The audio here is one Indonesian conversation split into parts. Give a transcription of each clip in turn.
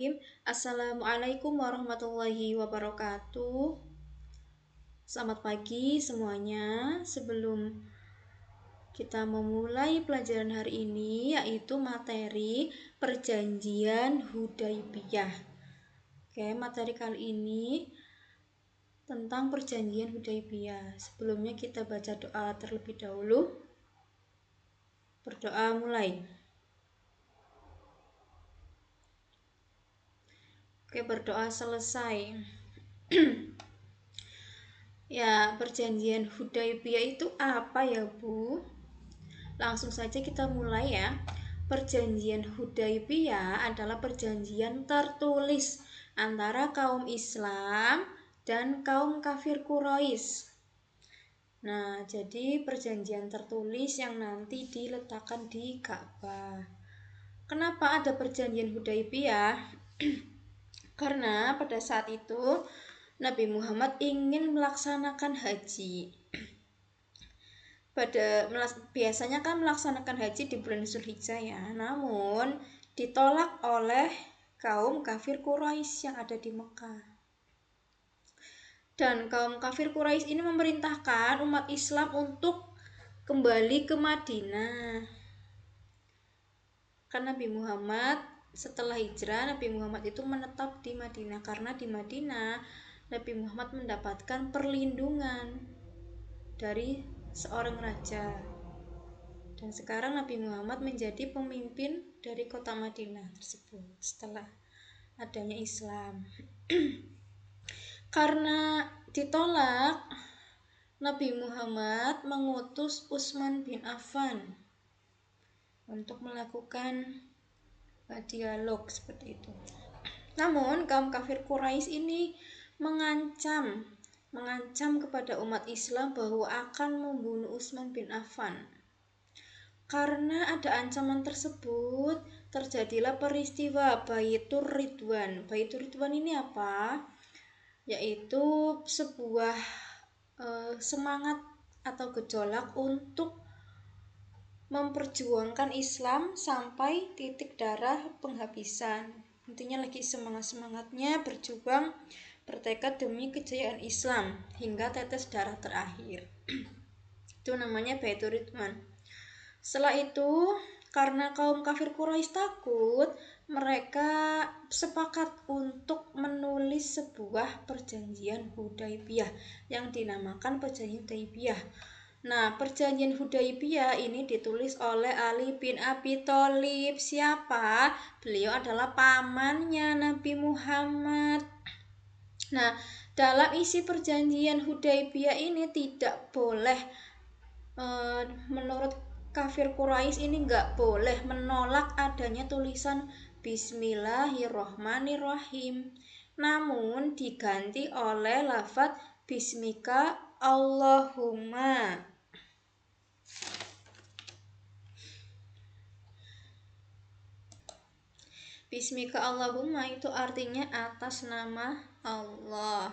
Bismillahirrahmanirrahim. Assalamualaikum warahmatullahi wabarakatuh. Selamat pagi semuanya. Sebelum kita memulai pelajaran hari ini, yaitu materi perjanjian Hudaybiyah. Oke, materi kali ini tentang perjanjian Hudaybiyah. Sebelumnya kita baca doa terlebih dahulu. Berdoa mulai. Oke, berdoa selesai. Ya, perjanjian Hudaybiyah itu apa ya, Bu? Langsung saja kita mulai ya. Perjanjian Hudaybiyah adalah perjanjian tertulis antara kaum Islam dan kaum kafir Quraisy. Nah, jadi perjanjian tertulis yang nanti diletakkan di Ka'bah. Kenapa ada perjanjian Hudaybiyah? Karena pada saat itu Nabi Muhammad ingin melaksanakan haji. Biasanya kan melaksanakan haji di bulan Zulhijjah ya, namun ditolak oleh kaum kafir Quraisy yang ada di Mekah. Dan kaum kafir Quraisy ini memerintahkan umat Islam untuk kembali ke Madinah. Karena Nabi Muhammad setelah hijrah, Nabi Muhammad itu menetap di Madinah karena di Madinah Nabi Muhammad mendapatkan perlindungan dari seorang raja. Dan sekarang Nabi Muhammad menjadi pemimpin dari kota Madinah tersebut setelah adanya Islam. Karena ditolak, Nabi Muhammad mengutus Utsman bin Affan untuk melakukan dialog seperti itu. Namun kaum kafir Quraisy ini mengancam kepada umat Islam bahwa akan membunuh Utsman bin Affan. Karena ada ancaman tersebut, terjadilah peristiwa Baitur Ridwan. Baitur Ridwan ini apa? Yaitu sebuah semangat atau gejolak untuk memperjuangkan Islam sampai titik darah penghabisan. Intinya lagi semangat-semangatnya berjuang, bertekad demi kejayaan Islam hingga tetes darah terakhir. Itu namanya Baitur Ridwan. Setelah itu, karena kaum kafir Quraisy takut, mereka sepakat untuk menulis sebuah perjanjian Hudaybiyah yang dinamakan perjanjian Hudaybiyah. Nah, perjanjian Hudaybiyah ini ditulis oleh Ali bin Abi Thalib. Siapa? Beliau adalah pamannya Nabi Muhammad. Nah, dalam isi perjanjian Hudaybiyah ini tidak boleh, menurut kafir Quraisy ini nggak boleh menolak adanya tulisan Bismillahirrohmanirrohim. Namun diganti oleh lafadz Bismika Allahumma. Bismika Allahumma itu artinya atas nama Allah.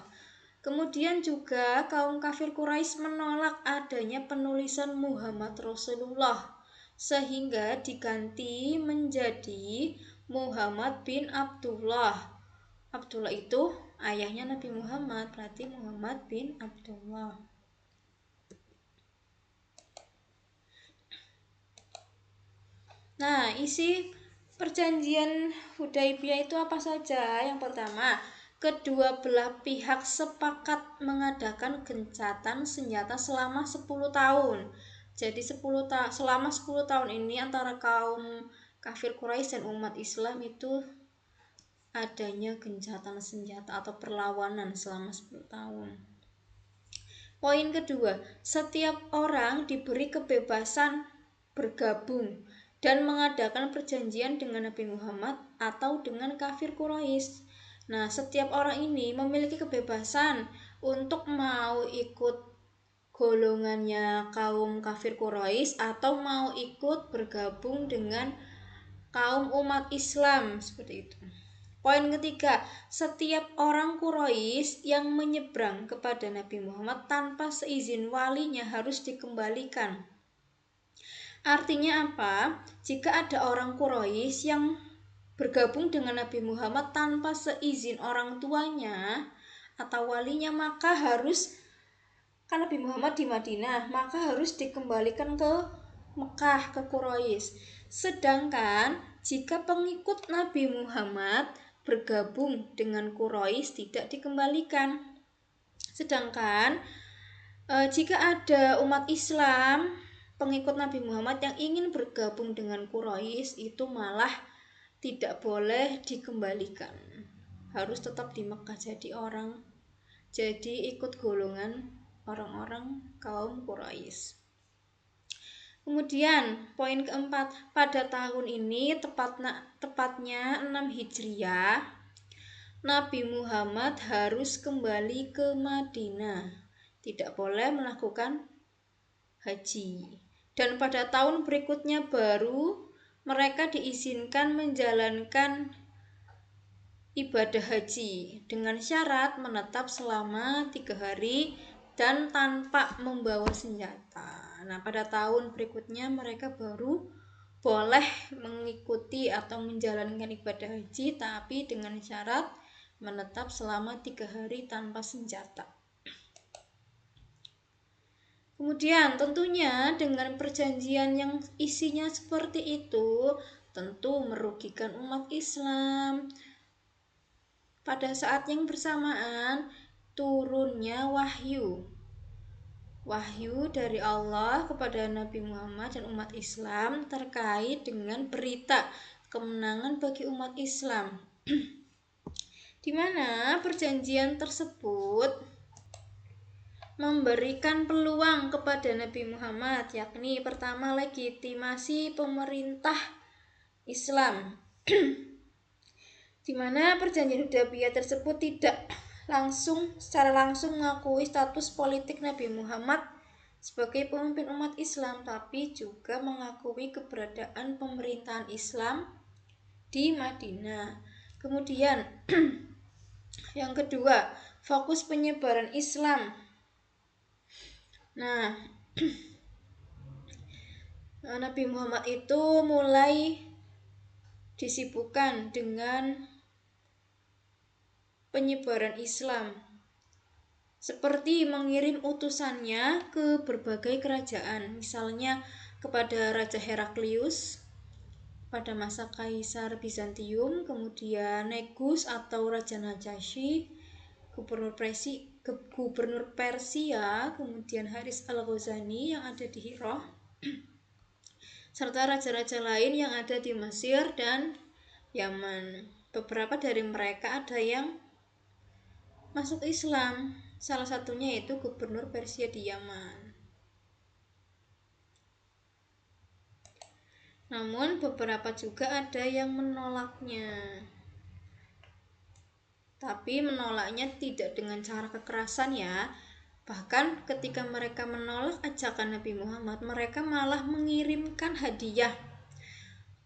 Kemudian juga kaum kafir Quraisy menolak adanya penulisan Muhammad Rasulullah sehingga diganti menjadi Muhammad bin Abdullah. Abdullah itu ayahnya Nabi Muhammad, berarti Muhammad bin Abdullah. Nah, isi perjanjian Hudaybiyah itu apa saja? Yang pertama, kedua belah pihak sepakat mengadakan gencatan senjata selama 10 tahun. Jadi selama 10 tahun ini antara kaum kafir Quraisy dan umat Islam itu adanya gencatan senjata atau perlawanan selama 10 tahun. Poin kedua, setiap orang diberi kebebasan bergabung dan mengadakan perjanjian dengan Nabi Muhammad atau dengan kafir Quraisy. Nah, setiap orang ini memiliki kebebasan untuk mau ikut golongannya kaum kafir Quraisy atau mau ikut bergabung dengan kaum umat Islam, seperti itu. Poin ketiga, setiap orang Quraisy yang menyeberang kepada Nabi Muhammad tanpa seizin walinya harus dikembalikan. Artinya apa? Jika ada orang Quraisy yang bergabung dengan Nabi Muhammad tanpa seizin orang tuanya atau walinya, maka harus, kan Nabi Muhammad di Madinah, maka harus dikembalikan ke Mekah, ke Quraisy. Sedangkan jika pengikut Nabi Muhammad bergabung dengan Quraisy tidak dikembalikan. Sedangkan jika ada umat Islam pengikut Nabi Muhammad yang ingin bergabung dengan Quraisy, itu malah tidak boleh dikembalikan, harus tetap di Mekah, jadi ikut golongan orang-orang kaum Quraisy. Kemudian poin keempat, pada tahun ini tepatnya 6 Hijriah, Nabi Muhammad harus kembali ke Madinah, tidak boleh melakukan haji. Dan pada tahun berikutnya baru mereka diizinkan menjalankan ibadah haji dengan syarat menetap selama 3 hari dan tanpa membawa senjata. Nah, pada tahun berikutnya mereka baru boleh mengikuti atau menjalankan ibadah haji, tapi dengan syarat menetap selama 3 hari tanpa senjata. Kemudian tentunya dengan perjanjian yang isinya seperti itu tentu merugikan umat Islam. Pada saat yang bersamaan turunnya wahyu dari Allah kepada Nabi Muhammad dan umat Islam terkait dengan berita kemenangan bagi umat Islam, di mana perjanjian tersebut memberikan peluang kepada Nabi Muhammad, yakni pertama, legitimasi pemerintah Islam di mana perjanjian Hudaybiyah tersebut tidak secara langsung mengakui status politik Nabi Muhammad sebagai pemimpin umat Islam, tapi juga mengakui keberadaan pemerintahan Islam di Madinah. Kemudian yang kedua, fokus penyebaran Islam. Nah, Nabi Muhammad itu mulai disibukkan dengan penyebaran Islam, seperti mengirim utusannya ke berbagai kerajaan, misalnya kepada Raja Heraklius pada masa Kaisar Bizantium, kemudian Negus atau Raja Najasyi, gubernur Persia, kemudian Haris Al-Ghazani yang ada di Hira, serta raja-raja lain yang ada di Mesir dan Yaman. Beberapa dari mereka ada yang masuk Islam, salah satunya yaitu gubernur Persia di Yaman. Namun beberapa juga ada yang menolaknya, tapi menolaknya tidak dengan cara kekerasan ya. Bahkan ketika mereka menolak ajakan Nabi Muhammad, mereka malah mengirimkan hadiah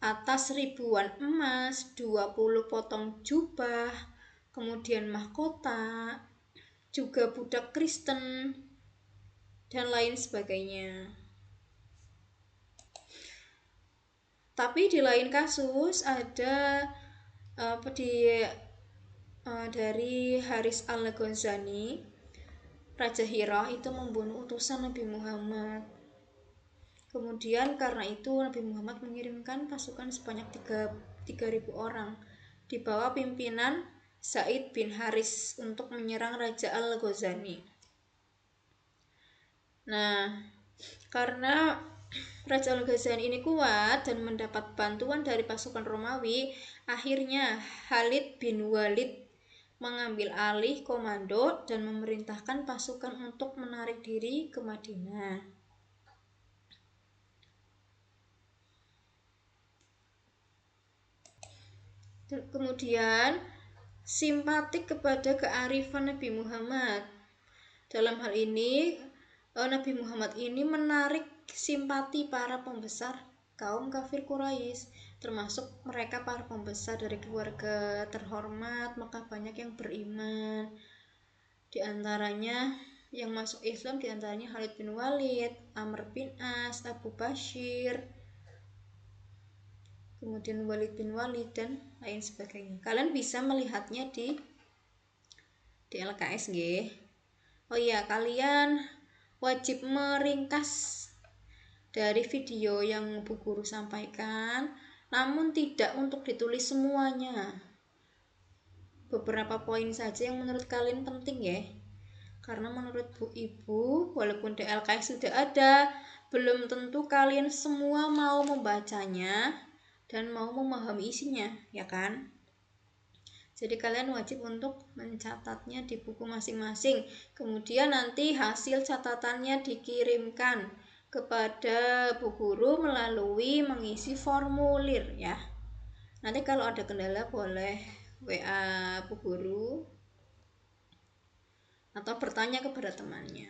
atas ribuan emas, 20 potong jubah, kemudian mahkota, juga budak Kristen, dan lain sebagainya. Tapi di lain kasus ada dari Haris Al-Ghazani, Raja Hira itu membunuh utusan Nabi Muhammad. Kemudian karena itu Nabi Muhammad mengirimkan pasukan sebanyak 3.000 orang di bawah pimpinan Zaid bin Haris untuk menyerang Raja Al-Ghazani. Nah, karena Raja Al-Ghazani ini kuat dan mendapat bantuan dari pasukan Romawi, akhirnya Khalid bin Walid mengambil alih komando dan memerintahkan pasukan untuk menarik diri ke Madinah. Kemudian simpatik kepada kearifan Nabi Muhammad. Dalam hal ini Nabi Muhammad ini menarik simpati para pembesar kaum kafir Quraisy, termasuk mereka para pembesar dari keluarga terhormat maka banyak yang beriman. Di antaranya yang masuk Islam di antaranya Khalid bin Walid, Amr bin As, Abu Bashir, kemudian Walid bin Walid dan lain sebagainya. Kalian bisa melihatnya di LKS nggih. Oh iya, kalian wajib meringkas dari video yang Bu Guru sampaikan, namun tidak untuk ditulis semuanya. Beberapa poin saja yang menurut kalian penting ya. Karena menurut Bu Ibu, walaupun DLKS sudah ada, belum tentu kalian semua mau membacanya dan mau memahami isinya, ya kan? Jadi kalian wajib untuk mencatatnya di buku masing-masing. Kemudian nanti hasil catatannya dikirimkan kepada Bu Guru melalui mengisi formulir ya. Nanti kalau ada kendala boleh WA Bu Guru atau bertanya kepada temannya.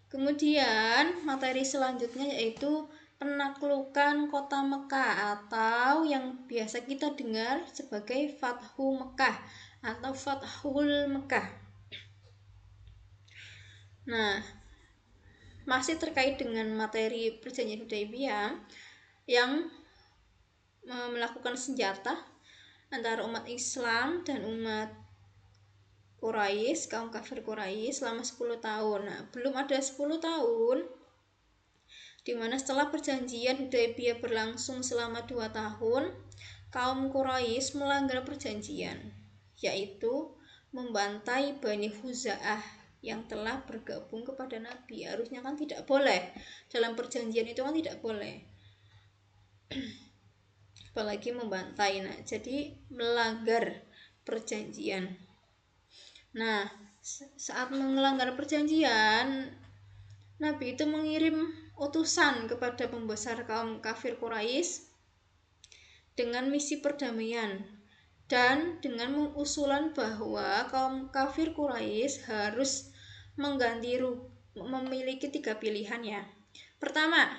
Kemudian materi selanjutnya yaitu penaklukan kota Mekah atau yang biasa kita dengar sebagai Fathu Mekah atau Fathul Mekah. Nah, masih terkait dengan materi perjanjian Hudaybiyah yang melakukan senjata antara umat Islam dan umat Quraisy, kaum kafir Quraisy selama 10 tahun. Nah, belum ada 10 tahun di mana setelah perjanjian Hudaybiyah berlangsung selama 2 tahun, kaum Quraisy melanggar perjanjian, yaitu membantai Bani Khuza'ah yang telah bergabung kepada Nabi. Harusnya kan tidak boleh. Dalam perjanjian itu kan tidak boleh. Apalagi membantai. Nah, jadi melanggar perjanjian. Nah, saat melanggar perjanjian, Nabi itu mengirim utusan kepada pembesar kaum kafir Quraisy dengan misi perdamaian dan dengan mengusulan bahwa kaum kafir Quraisy harus memiliki 3 pilihan ya. Pertama,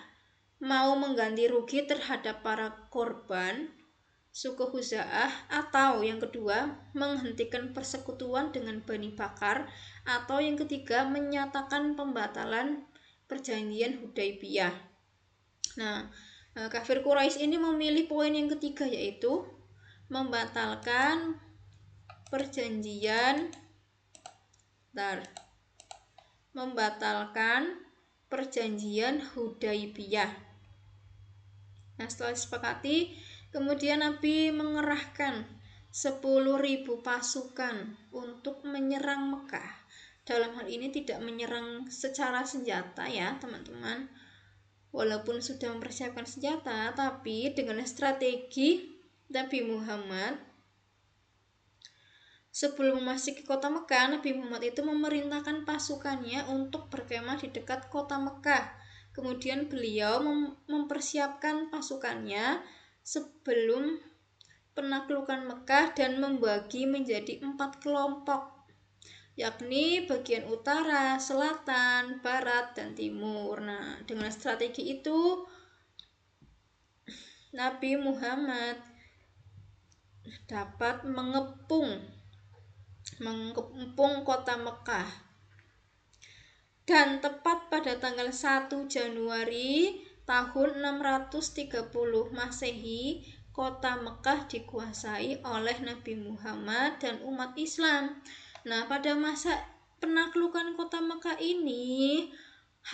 mau mengganti rugi terhadap para korban suku Khuza'ah, atau yang kedua menghentikan persekutuan dengan Bani Bakar, atau yang ketiga menyatakan pembatalan perjanjian Hudaybiyah. Nah, kafir Quraisy ini memilih poin yang ketiga, yaitu membatalkan perjanjian Hudaybiyah. Nah, setelah disepakati, kemudian Nabi mengerahkan 10.000 pasukan untuk menyerang Mekah. Dalam hal ini tidak menyerang secara senjata ya teman-teman. Walaupun sudah mempersiapkan senjata, tapi dengan strategi Nabi Muhammad sebelum memasuki kota Mekah, Nabi Muhammad itu memerintahkan pasukannya untuk berkemah di dekat kota Mekah. Kemudian beliau mempersiapkan pasukannya sebelum penaklukan Mekah dan membagi menjadi 4 kelompok, yakni bagian utara, selatan, barat, dan timur. Nah, dengan strategi itu Nabi Muhammad dapat mengepung kota Mekah. Dan tepat pada tanggal 1 Januari tahun 630 Masehi, kota Mekah dikuasai oleh Nabi Muhammad dan umat Islam. Nah, pada masa penaklukan kota Mekah ini,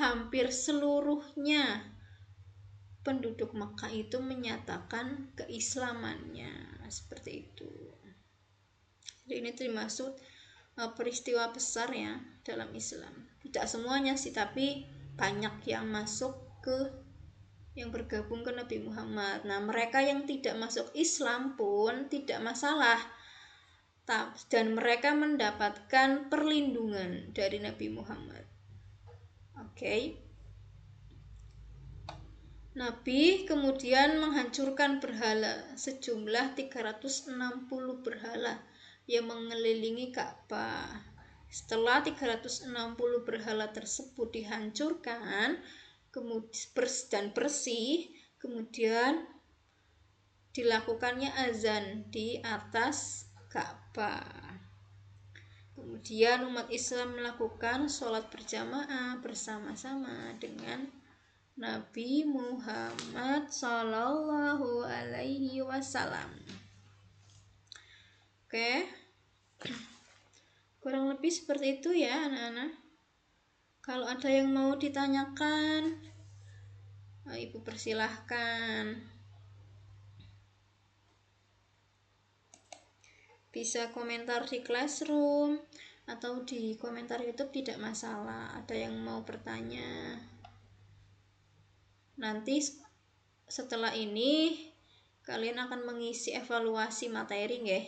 hampir seluruhnya penduduk Mekah itu menyatakan keislamannya. Seperti itu. Jadi ini termasuk peristiwa besar ya dalam Islam. Tidak semuanya sih, tapi banyak yang masuk yang bergabung ke Nabi Muhammad. Nah, mereka yang tidak masuk Islam pun tidak masalah, dan mereka mendapatkan perlindungan dari Nabi Muhammad. Oke. Nabi kemudian menghancurkan berhala sejumlah 360 berhala yang mengelilingi Ka'bah. Setelah 360 berhala tersebut dihancurkan dan bersih, kemudian dilakukannya azan di atas Ka'bah. Kemudian umat Islam melakukan sholat berjamaah bersama-sama dengan Nabi Muhammad Sallallahu Alaihi Wasallam. Oke, kurang lebih seperti itu ya anak-anak. Kalau ada yang mau ditanyakan, Ibu persilahkan. Bisa komentar di Classroom atau di komentar YouTube, tidak masalah. Ada yang mau bertanya. Nanti setelah ini kalian akan mengisi evaluasi materi nggih.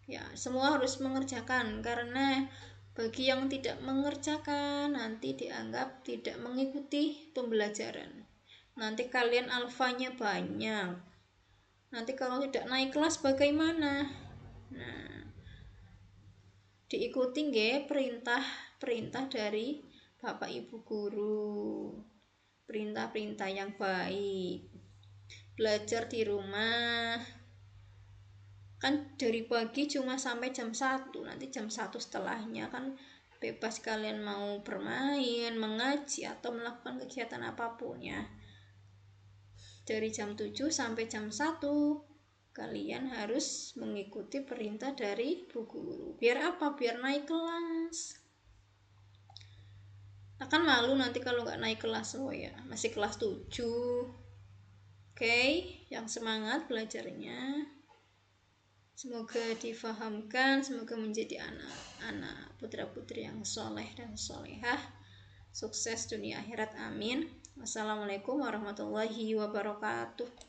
Ya, semua harus mengerjakan, karena bagi yang tidak mengerjakan nanti dianggap tidak mengikuti pembelajaran. Nanti kalian alfanya banyak. Nanti kalau tidak naik kelas bagaimana? Nah, diikuti nggih perintah dari Bapak Ibu guru. Perintah-perintah yang baik. Belajar di rumah. Kan dari pagi cuma sampai jam 1, nanti jam 1 setelahnya kan bebas kalian mau bermain, mengaji, atau melakukan kegiatan apapun ya. Dari jam 7 sampai jam 1 kalian harus mengikuti perintah dari Bu Guru. Biar apa? Biar naik kelas. Akan malu nanti kalau nggak naik kelas. Oh ya, masih kelas 7. Oke, yang semangat belajarnya. Semoga difahamkan, semoga menjadi anak-anak putra-putri yang soleh dan solehah, sukses dunia akhirat, amin. Wassalamualaikum warahmatullahi wabarakatuh.